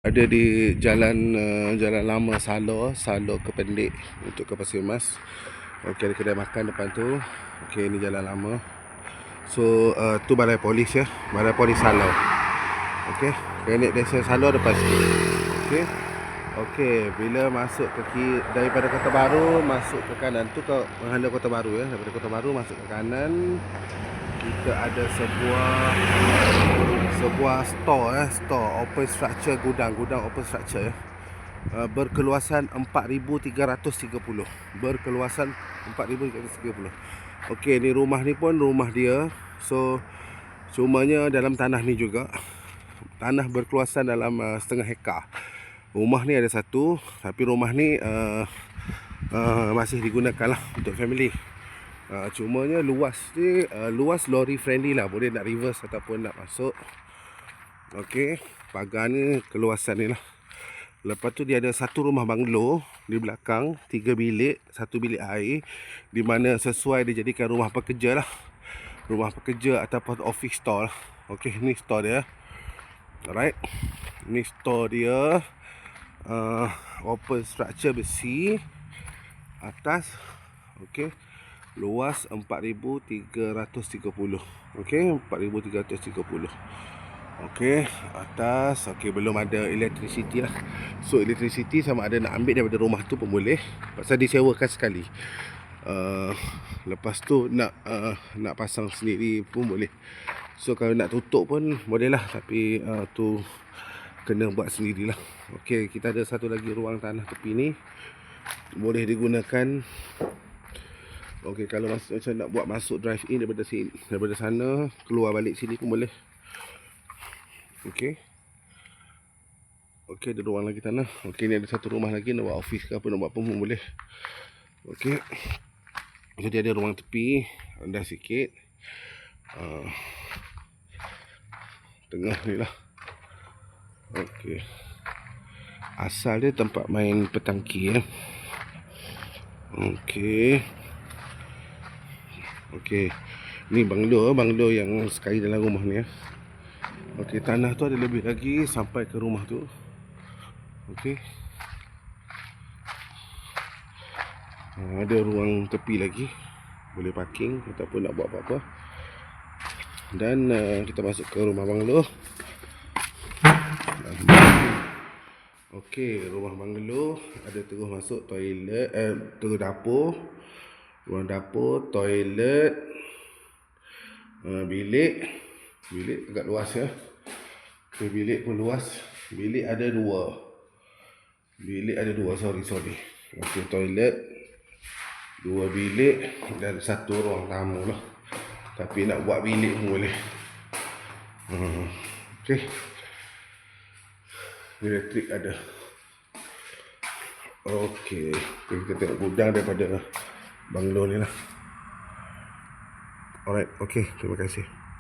Ada di jalan lama Salo ke Pendik untuk ke Pasir Mas. Okey, ada kedai makan depan tu. Okey, ni jalan lama. So tu balai polis ya, balai polis Salo. Okey, klinik desa Salo depan situ. Okey, bila masuk ke kiri daripada Kota Baru masuk ke kanan tu ke menghadap Kota Baru ya. Daripada Kota Baru masuk ke kanan, kita ada sebuah store open structure, gudang open structure ya. Berkeluasan 4,330. Berkeluasan 4,330. Okey, ni rumah ni pun rumah dia. So cumanya dalam tanah ni juga. Tanah berkeluasan dalam setengah hektar. Rumah ni ada satu, tapi rumah ni masih digunakan lah untuk family. Cumanya luas ni luas lorry friendly lah, boleh nak reverse ataupun nak masuk. Okey, pagar ni keluasan ni lah. Lepas tu dia ada satu rumah banglo di belakang, 3 bilik, 1 bilik air, di mana sesuai dijadikan rumah pekerja lah. Rumah pekerja ataupun office store lah. Okey, ni store dia. Alright, ni store dia. Open structure besi atas. Okey, luas 4,330. Okey, 4,330. Okey, atas. Okey, belum ada electricity lah. So electricity sama ada nak ambil daripada rumah tu pun boleh, pasal disewakan sekali. Lepas tu nak pasang sendiri pun boleh. So kalau nak tutup pun boleh lah, tapi tu kena buat sendirilah. Okey, kita ada satu lagi ruang tanah tepi ni, boleh digunakan. Okey, kalau macam nak buat masuk drive in daripada sini, daripada sana keluar balik sini pun boleh. Okey, ada ruang lagi tanah. Okey, ni ada satu rumah lagi, nak buat office ke apa, nak buat apa pun boleh. Okey, jadi ada ruang tepi, rendah sikit. Tengah ni lah. Okey, asal dia tempat main petangki ya. Okey, ni banglo yang sekali dalam rumah ni ya. Okey, tanah tu ada lebih lagi sampai ke rumah tu. Okey, ada ruang tepi lagi, boleh parking ataupun nak buat apa-apa. Dan kita masuk ke rumah banglo. Okey, rumah banglo ada terus masuk toilet, terus dapur, ruang dapur, toilet, bilik agak luas ya. Okey, bilik pun luas. Bilik ada dua, sorry. Okey, toilet, 2 bilik dan satu ruang tamu lah. Tapi nak buat bilik pun boleh. Okey, elektrik ada. Okey, kita tengok gudang daripada banglo ni lah. Alright, okey, terima kasih.